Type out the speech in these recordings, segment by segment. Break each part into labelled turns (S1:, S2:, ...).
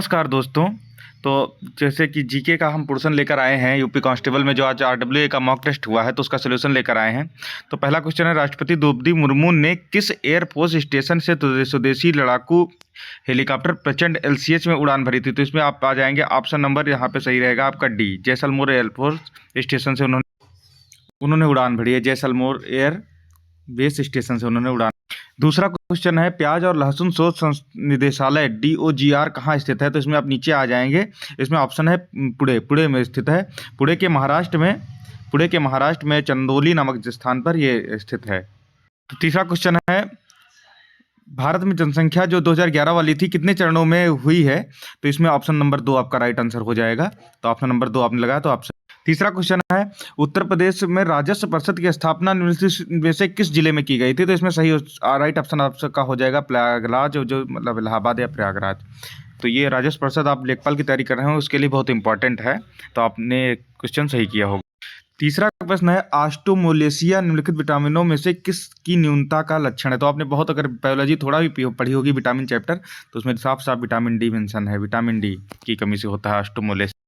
S1: नमस्कार दोस्तों। तो जैसे कि जीके का हम पोर्शन लेकर आए हैं यूपी कांस्टेबल में, जो आज आरडब्ल्यूए का मॉक टेस्ट हुआ है तो उसका सोल्यूशन लेकर आए हैं। तो पहला क्वेश्चन है, राष्ट्रपति द्रौपदी मुर्मू ने किस एयरफोर्स स्टेशन से स्वदेशी लड़ाकू हेलीकॉप्टर प्रचंड एलसीएच में उड़ान भरी थी? तो इसमें आप आ जाएंगे, ऑप्शन नंबर यहाँ पे सही रहेगा आपका डी, जैसलमेर एयरफोर्स स्टेशन से उन्होंने उड़ान भरी है। जैसलमेर एयर बेस स्टेशन से उन्होंने उड़ान। दूसरा क्वेश्चन है, प्याज और लहसुन शोध निदेशालय डीओजीआर कहाँ स्थित है? तो इसमें आप नीचे आ जाएंगे, इसमें ऑप्शन है पुणे में स्थित है। पुणे के महाराष्ट्र में चंदौली नामक स्थान पर ये स्थित है। तो तीसरा क्वेश्चन है, भारत में जनसंख्या जो 2011 वाली थी कितने चरणों में हुई है? तो इसमें ऑप्शन नंबर 2 आपका राइट आंसर हो जाएगा। तो ऑप्शन नंबर 2 आपने लगाया तो ऑप्शन। तीसरा क्वेश्चन है, उत्तर प्रदेश में राजस्व परिषद की स्थापना निम्नलिखित में से किस जिले में की गई थी? तो इसमें सही राइट ऑप्शन आपका हो जाएगा प्रयागराज, जो मतलब इलाहाबाद या प्रयागराज। तो ये राजस्व परिषद आप लेखपाल की तैयारी कर रहे हो उसके लिए बहुत इंपॉर्टेंट है, तो आपने क्वेश्चन सही किया होगा। तीसरा प्रश्न है, ऑस्टोमोलेसिया निम्नलिखित विटामिनों में से किसकी न्यूनता का लक्षण है? तो आपने बहुत अगर बायोलॉजी थोड़ा भी पढ़ी होगी विटामिन चैप्टर, तो उसमें साफ साफ विटामिन डी मेंशन है। विटामिन डी की कमी से होता है ऑस्टोमोलेसिया।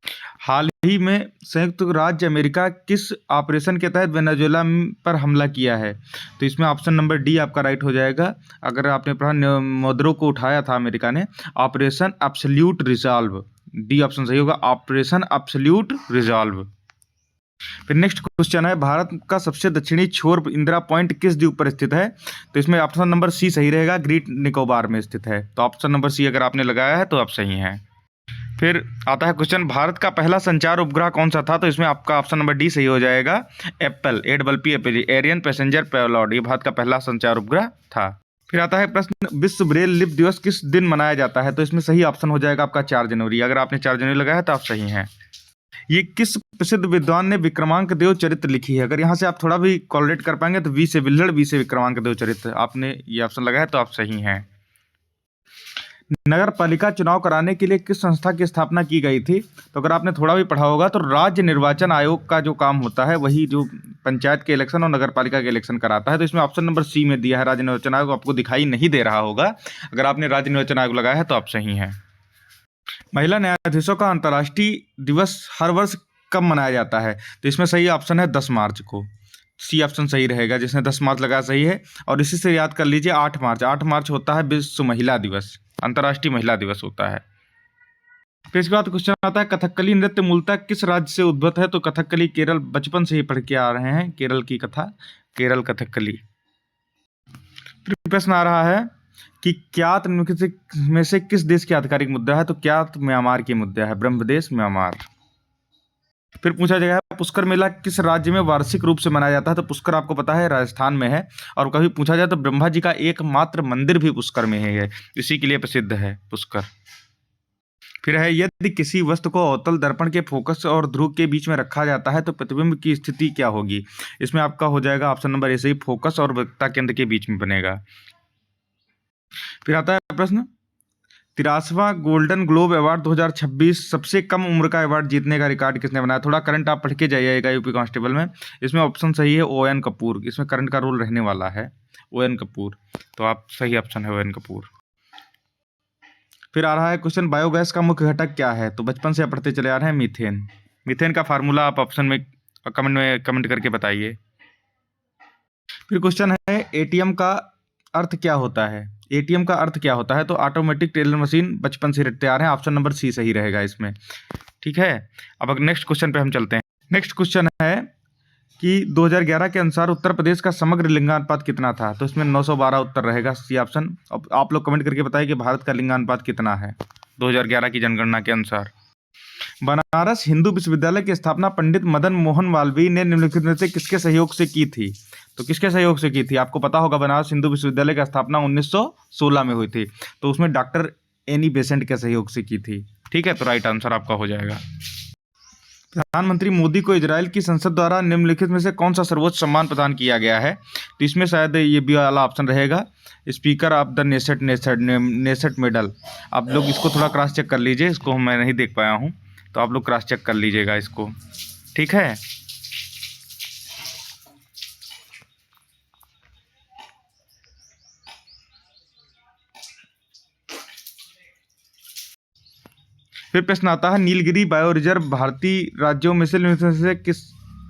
S1: हाल ही में संयुक्त राज्य अमेरिका किस ऑपरेशन के तहत वेनेजुएला पर हमला किया है? तो इसमें ऑप्शन नंबर डी आपका राइट हो जाएगा। अगर आपने पढ़ा मोद्रो को उठाया था अमेरिका ने, operation absolute resolve, D option सही होगा, ऑपरेशन एब्सोल्यूट रिजॉल्व। फिर नेक्स्ट क्वेश्चन है, भारत का सबसे दक्षिणी छोर इंदिरा पॉइंट किस द्वीप पर स्थित है? तो इसमें ऑप्शन नंबर सी सही रहेगा, ग्रेट निकोबार में स्थित है। तो ऑप्शन नंबर सी अगर आपने लगाया है तो आप सही हैं। फिर आता है क्वेश्चन, भारत का पहला संचार उपग्रह कौन सा था? तो इसमें आपका ऑप्शन नंबर डी सही हो जाएगा, एप्पल एडबल्पी एरियन पैसेंजर पेलोड, ये भारत का पहला संचार उपग्रह था। फिर आता है प्रश्न, विश्व ब्रेल लिपि दिवस किस दिन मनाया जाता है? तो इसमें सही ऑप्शन हो जाएगा आपका 4 जनवरी। अगर आपने 4 जनवरी लगाया है तो आप सही हैं। ये किस प्रसिद्ध विद्वान ने विक्रमांक देव चरित्र लिखी है? अगर यहाँ से आप थोड़ा भी कॉलरेट कर पाएंगे तो वी से विल्हड़, वी से विक्रमांक देव चरित्र, आपने ये ऑप्शन लगाया तो आप सही हैं। नगर पालिका चुनाव कराने के लिए किस संस्था की स्थापना की गई थी? तो अगर आपने थोड़ा भी पढ़ा होगा तो राज्य निर्वाचन आयोग का जो काम होता है वही जो पंचायत के इलेक्शन और नगर पालिका के इलेक्शन कराता है। तो इसमें ऑप्शन नंबर सी में दिया है राज्य निर्वाचन आयोग, आपको दिखाई नहीं दे रहा होगा। अगर आपने राज्य निर्वाचन आयोग लगाया है तो आप सही हैं। महिला न्यायाधीशों का अंतर्राष्ट्रीय दिवस हर वर्ष कब मनाया जाता है? तो इसमें सही ऑप्शन है 10 मार्च को, सी ऑप्शन सही रहेगा। जिसने 10 मार्च लगाया सही है। और इसी से याद कर लीजिए 8 मार्च होता है विश्व महिला दिवस, अंतर्राष्ट्रीय महिला दिवस होता है। फिर इसके बाद क्वेश्चन आता है, कथकली नृत्य मूलतः किस राज्य से उद्भूत है? तो कथकली केरल, बचपन से ही पढ़ के आ रहे हैं केरल की कथा, केरल कथकली। फिर प्रश्न आ रहा है कि क्यात निम्नलिखित में से किस देश की आधिकारिक मुद्रा है? तो क्यात म्यांमार की मुद्रा है, ब्रह्मदेश म्यांमार। फिर पूछा जाएगा, पुष्कर मेला किस राज्य में वार्षिक रूप से मनाया जाता है? तो पुष्कर आपको पता है राजस्थान में है। और कभी पूछा जाए तो ब्रह्मा जी का एकमात्र मंदिर भी पुष्कर में ही है, इसी के लिए प्रसिद्ध है पुष्कर। फिर है, यदि किसी वस्तु को अवतल दर्पण के फोकस और ध्रुव के बीच में रखा जाता है तो प्रतिबिंब की स्थिति क्या होगी? इसमें आपका हो जाएगा ऑप्शन नंबर ए सही, फोकस और वक्रता केंद्र के बीच में बनेगा। फिर आता है प्रश्न, 83वां गोल्डन ग्लोब अवार्ड 2026 सबसे कम उम्र का अवार्ड जीतने का रिकॉर्ड किसने बनाया? थोड़ा करंट आप पढ़ के जाइएगा यूपी कांस्टेबल में। इसमें ऑप्शन सही है ON कपूर, इसमें करंट का रोल रहने वाला है ON कपूर, तो आप सही ऑप्शन है ON कपूर। फिर आ रहा है क्वेश्चन, बायोगैस का मुख्य घटक क्या है? तो बचपन से आप पढ़ते चले आ रहे हैं मीथेन। मीथेन का फार्मूला आप ऑप्शन में कमेंट करके बताइए। फिर क्वेश्चन है, एटीएम का अर्थ क्या होता है? एटीएम का अर्थ क्या होता है? तो ऑटोमेटिक टेलर मशीन, बचपन से रटते आ रहे हैं, ऑप्शन नंबर सी सही रहेगा इसमें। ठीक है, अब नेक्स्ट क्वेश्चन पे हम चलते हैं। नेक्स्ट क्वेश्चन है कि 2011 के अनुसार उत्तर प्रदेश का समग्र लिंगानुपात कितना था? तो इसमें 912 उत्तर रहेगा, सी ऑप्शन। अब आप लोग कमेंट करके बताइए कि भारत का लिंगानुपात कितना है 2011 की जनगणना के अनुसार। बनारस हिंदू विश्वविद्यालय की स्थापना पंडित मदन मोहन मालवीय ने निम्नलिखित में से किसके सहयोग से की थी? तो किसके सहयोग से की थी? आपको पता होगा बनारस हिंदू विश्वविद्यालय की स्थापना 1916 में हुई थी, तो उसमें डॉक्टर एनी बेसेंट के सहयोग से की थी। ठीक है, तो राइट आंसर आपका हो जाएगा। प्रधानमंत्री मोदी को इजराइल की संसद द्वारा निम्नलिखित में से कौन सा सर्वोच्च सम्मान प्रदान किया गया है? तो इसमें शायद ये भी वाला ऑप्शन रहेगा, speaker of the Knesset medal. आप लोग इसको थोड़ा क्रॉस चेक कर लीजिए, इसको मैं नहीं देख पाया हूँ, तो आप लोग क्रॉस चेक कर लीजिएगा इसको। ठीक है, फिर प्रश्न आता है नीलगिरी बायो रिजर्व भारतीय राज्यों में से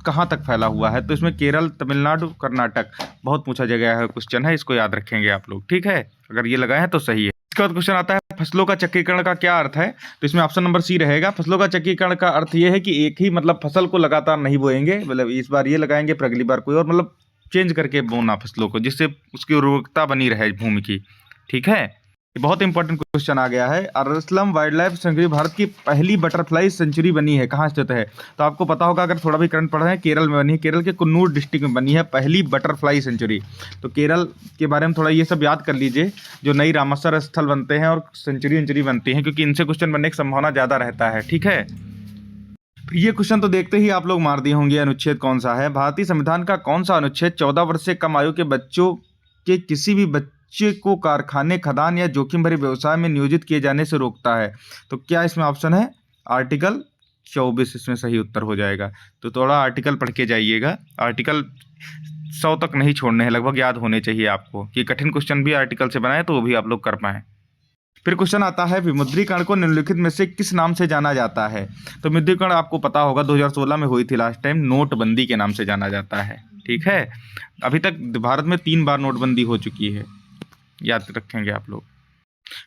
S1: कहाँ तक फैला हुआ है? तो इसमें केरल, तमिलनाडु, कर्नाटक, बहुत पूछा गया है क्वेश्चन है, इसको याद रखेंगे आप लोग, ठीक है। अगर ये लगाए हैं तो सही है। इसके बाद क्वेश्चन आता है फसलों का चक्रीकरण का क्या अर्थ है? तो इसमें ऑप्शन नंबर सी रहेगा। फसलों का चक्रीकरण का अर्थ ये है कि एक ही मतलब फसल को लगातार नहीं बोएंगे, मतलब इस बार ये लगाएंगे फिर अगली बार कोई और, मतलब चेंज करके बोना फसलों को, जिससे उसकी उर्वरकता बनी रहे भूमि की, ठीक है। ये बहुत इंपॉर्टेंट क्वेश्चन आ गया है। अरसलम वाइल्ड लाइफ सेंचुरी भारत की पहली बटरफ्लाई सेंचुरी बनी है, कहाँ स्थित है? तो आपको पता होगा अगर थोड़ा भी करंट पढ़ रहे हैं, केरल में बनी है, केरल के कुन्नूर डिस्ट्रिक्ट में बनी है पहली बटरफ्लाई सेंचुरी। तो केरल के बारे में थोड़ा ये सब याद कर लीजिए, जो नई रामसर स्थल बनते हैं और सेंचुरी बनती हैं, क्योंकि इनसे क्वेश्चन बनने की संभावना ज़्यादा रहता है, ठीक है। ये क्वेश्चन तो देखते ही आप लोग मार दिए होंगे, अनुच्छेद कौन सा है? भारतीय संविधान का कौन सा अनुच्छेद 14 वर्ष से कम आयु के बच्चों के किसी भी बच्चे को कारखाने, खदान या जोखिम भरे व्यवसाय में नियोजित किए जाने से रोकता है? तो क्या इसमें ऑप्शन है? आर्टिकल 24 इसमें सही उत्तर हो जाएगा। तो थोड़ा आर्टिकल पढ़ के जाइएगा, आर्टिकल 100 तक नहीं छोड़ने हैं, लगभग याद होने चाहिए आपको, कि कठिन क्वेश्चन भी आर्टिकल से बनाए तो वो भी आप लोग कर पाएँ। फिर क्वेश्चन आता है विमुद्रीकरण को निम्नलिखित में से किस नाम से जाना जाता है? तो विमुद्रीकरण आपको पता होगा 2016 में हुई थी लास्ट टाइम, नोटबंदी के नाम से जाना जाता है, ठीक है। अभी तक भारत में 3 बार नोटबंदी हो चुकी है, याद रखेंगे आप लोग।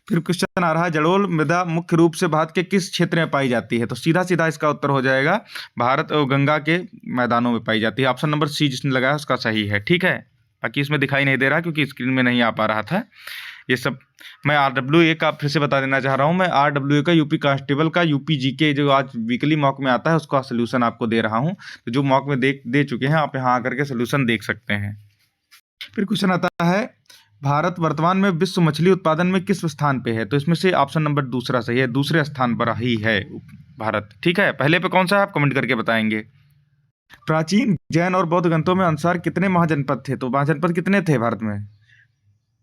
S1: फिर क्वेश्चन आ रहा है जलोढ़ मृदा मुख्य रूप से भारत के किस क्षेत्र में पाई जाती है? तो सीधा सीधा इसका उत्तर हो जाएगा भारत और गंगा के मैदानों में पाई जाती है। ऑप्शन नंबर सी जिसने लगाया उसका सही है, ठीक है। बाकी इसमें दिखाई नहीं दे रहा क्योंकि स्क्रीन में नहीं आ पा रहा था ये सब। मैं RWA का फिर से बता देना चाह रहा हूँ, मैं RWA का यूपी कांस्टेबल का यूपी जीके जो आज वीकली मॉक में आता है उसका सोल्यूशन आपको दे रहा हूँ। तो जो मॉक में दे चुके हैं आप यहाँ आकर के सोल्यूशन देख सकते हैं। फिर क्वेश्चन आता है भारत वर्तमान में विश्व मछली उत्पादन में किस स्थान पे है? तो इसमें से ऑप्शन नंबर दूसरा सही है, दूसरे स्थान पर ही है भारत, ठीक है। पहले पे कौन सा है आप कमेंट करके बताएंगे। प्राचीन जैन और बौद्ध ग्रंथों में अनुसार कितने महाजनपद थे? तो महाजनपद कितने थे भारत में?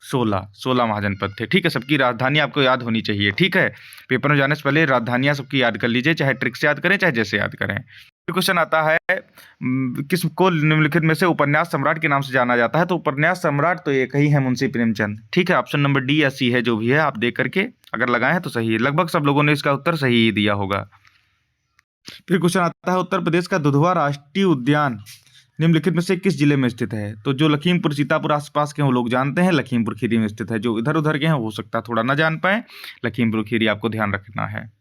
S1: 16 महाजनपद थे, ठीक है। सबकी राजधानी आपको याद होनी चाहिए, ठीक है। पेपर में जाने से पहले राजधानियां सबकी याद कर लीजिए, चाहे ट्रिक से याद करें चाहे जैसे याद करें। फिर क्वेश्चन आता है किसको निम्नलिखित में से उपन्यास सम्राट के नाम से जाना जाता है? तो उपन्यास सम्राट तो एक ही है, मुंशी प्रेमचंद, ठीक है। ऑप्शन नंबर डी या सी है, जो भी है आप देख करके अगर लगाए हैं तो सही है। लगभग सब लोगों ने इसका उत्तर सही ही दिया होगा। फिर क्वेश्चन आता है उत्तर प्रदेश का दुधवा राष्ट्रीय उद्यान निम्नलिखित में से किस जिले में स्थित है? तो जो लखीमपुर सीतापुर आसपास के वो लोग जानते हैं, लखीमपुर खीरी में स्थित है। जो इधर उधर के हैं हो सकता है थोड़ा ना जान पाए, लखीमपुर खीरी आपको ध्यान रखना है।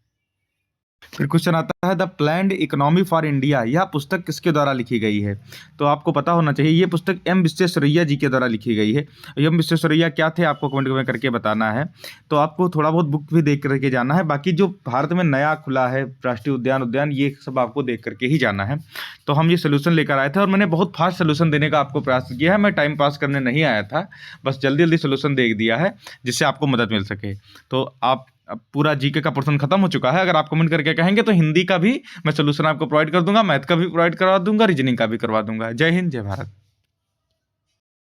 S1: फिर क्वेश्चन आता है the planned economy for India, यह पुस्तक किसके द्वारा लिखी गई है? तो आपको पता होना चाहिए ये पुस्तक M विश्वेश्वरैया जी के द्वारा लिखी गई है। M विश्वेश्वरैया क्या थे आपको कमेंट में करके बताना है। तो आपको थोड़ा बहुत बुक भी देख करके जाना है, बाकी जो भारत में नया खुला है राष्ट्रीय उद्यान ये सब आपको देख करके ही जाना है। तो हम ये सोल्यूशन लेकर आए थे और मैंने बहुत फास्ट सोल्यूशन देने का आपको प्रयास किया है, मैं टाइम पास करने नहीं आया था, बस जल्दी जल्दी सोल्यूशन दे दिया है जिससे आपको मदद मिल सके। तो आप अब पूरा जीके का पोर्शन खत्म हो चुका है। अगर आप कमेंट करके कहेंगे तो हिंदी का भी मैं सोल्यूशन आपको प्रोवाइड कर दूंगा, मैथ का भी प्रोवाइड करवा दूंगा, रीजनिंग का भी करवा दूंगा। जय हिंद, जय भारत।